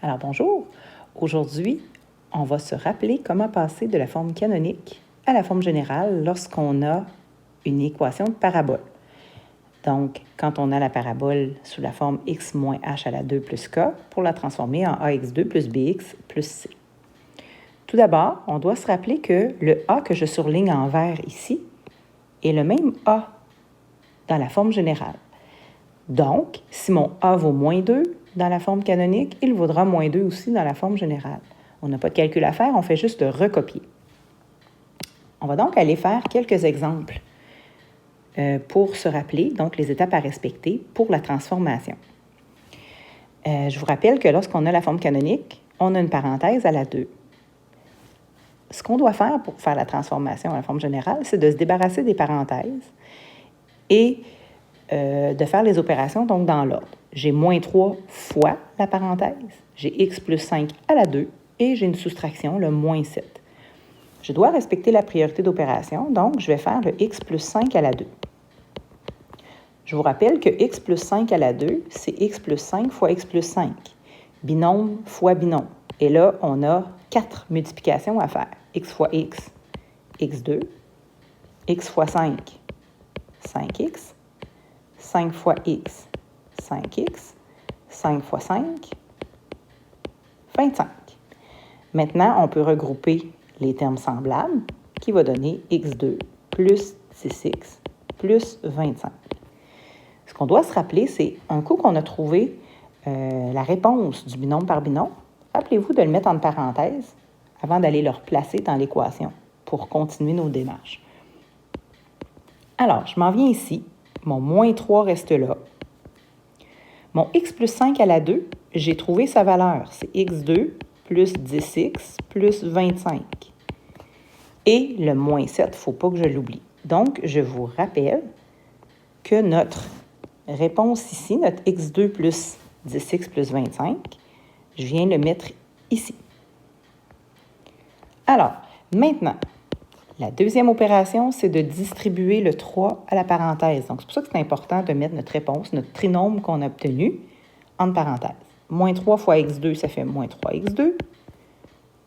Alors bonjour, aujourd'hui, on va se rappeler comment passer de la forme canonique à la forme générale lorsqu'on a une équation de parabole. Donc, quand on a la parabole sous la forme x moins h à la 2 plus k, pour la transformer en ax2 plus bx plus c. Tout d'abord, on doit se rappeler que le a que je surligne en vert ici est le même a dans la forme générale. Donc, si mon a vaut moins 2 dans la forme canonique, il vaudra moins 2 aussi dans la forme générale. On n'a pas de calcul à faire, on fait juste le recopier. On va donc aller faire quelques exemples pour se rappeler donc les étapes à respecter pour la transformation. Je vous rappelle que lorsqu'on a la forme canonique, on a une parenthèse à la 2. Ce qu'on doit faire pour faire la transformation à la forme générale, c'est de se débarrasser des parenthèses et de faire les opérations donc dans l'ordre. J'ai moins 3 fois la parenthèse, j'ai x plus 5 à la 2 et j'ai une soustraction, le moins 7. Je dois respecter la priorité d'opération, donc je vais faire le x plus 5 à la 2. Je vous rappelle que x plus 5 à la 2, c'est x plus 5 fois x plus 5, binôme fois binôme. Et là, on a 4 multiplications à faire. X fois x, x2, x fois 5, 5x, 5 fois x, 5x, 5 fois 5, 25. Maintenant, on peut regrouper les termes semblables qui va donner x2 plus 6x plus 25. Ce qu'on doit se rappeler, c'est un coup qu'on a trouvé la réponse du binôme par binôme, rappelez-vous de le mettre entre parenthèses avant d'aller le replacer dans l'équation pour continuer nos démarches. Alors, je m'en viens ici. Mon moins 3 reste là. Mon x plus 5 à la 2, j'ai trouvé sa valeur. C'est x2 plus 10x plus 25. Et le moins 7, il ne faut pas que je l'oublie. Donc, je vous rappelle que notre réponse ici, notre x2 plus 10x plus 25, je viens le mettre ici. Alors, maintenant, la deuxième opération, c'est de distribuer le 3 à la parenthèse. Donc, c'est pour ça que c'est important de mettre notre réponse, notre trinôme qu'on a obtenu, entre parenthèses. Moins 3 fois x2, ça fait moins 3x2.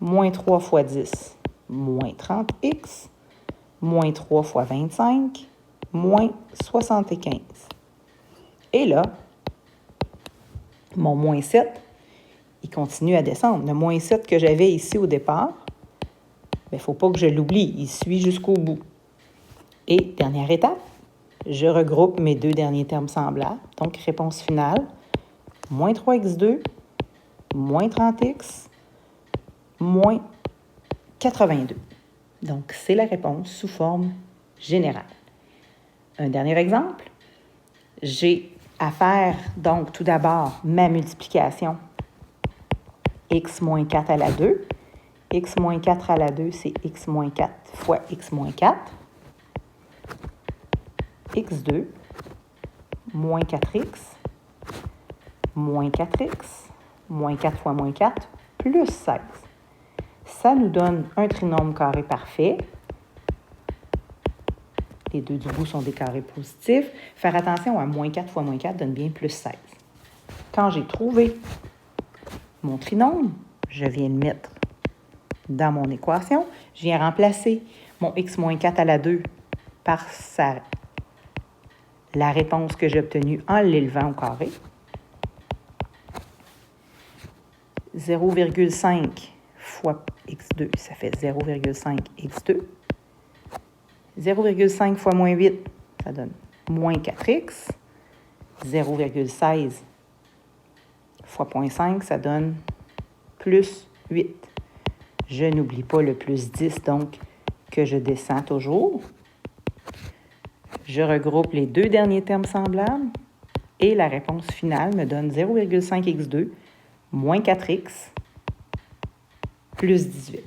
Moins 3 fois 10, moins 30x. Moins 3 fois 25, moins 75. Et là, mon moins 7, il continue à descendre. Le moins 7 que j'avais ici au départ, il ne faut pas que je l'oublie, il suit jusqu'au bout. Et dernière étape, je regroupe mes deux derniers termes semblables. Donc, réponse finale, moins 3x2, moins 30x, moins 82. Donc, c'est la réponse sous forme générale. Un dernier exemple, j'ai à faire, donc, tout d'abord, ma multiplication x moins 4 à la 2. X moins 4 à la 2, c'est x moins 4 fois x moins 4. x2, moins 4x, moins 4x, moins 4 fois moins 4, plus 16. Ça nous donne un trinôme carré parfait. Les deux du bout sont des carrés positifs. Faire attention à moins 4 fois moins 4 donne bien plus 16. Quand j'ai trouvé mon trinôme, je viens le mettre dans mon équation. Je viens remplacer mon x moins 4 à la 2 par la réponse que j'ai obtenue en l'élevant au carré. 0,5 fois x2, ça fait 0,5 x2. 0,5 fois moins 8, ça donne moins 4x. 0,16 fois 0,5, ça donne plus 8. Je n'oublie pas le plus 10, donc, que je descends toujours. Je regroupe les deux derniers termes semblables et la réponse finale me donne 0,5x2 moins 4x plus 18.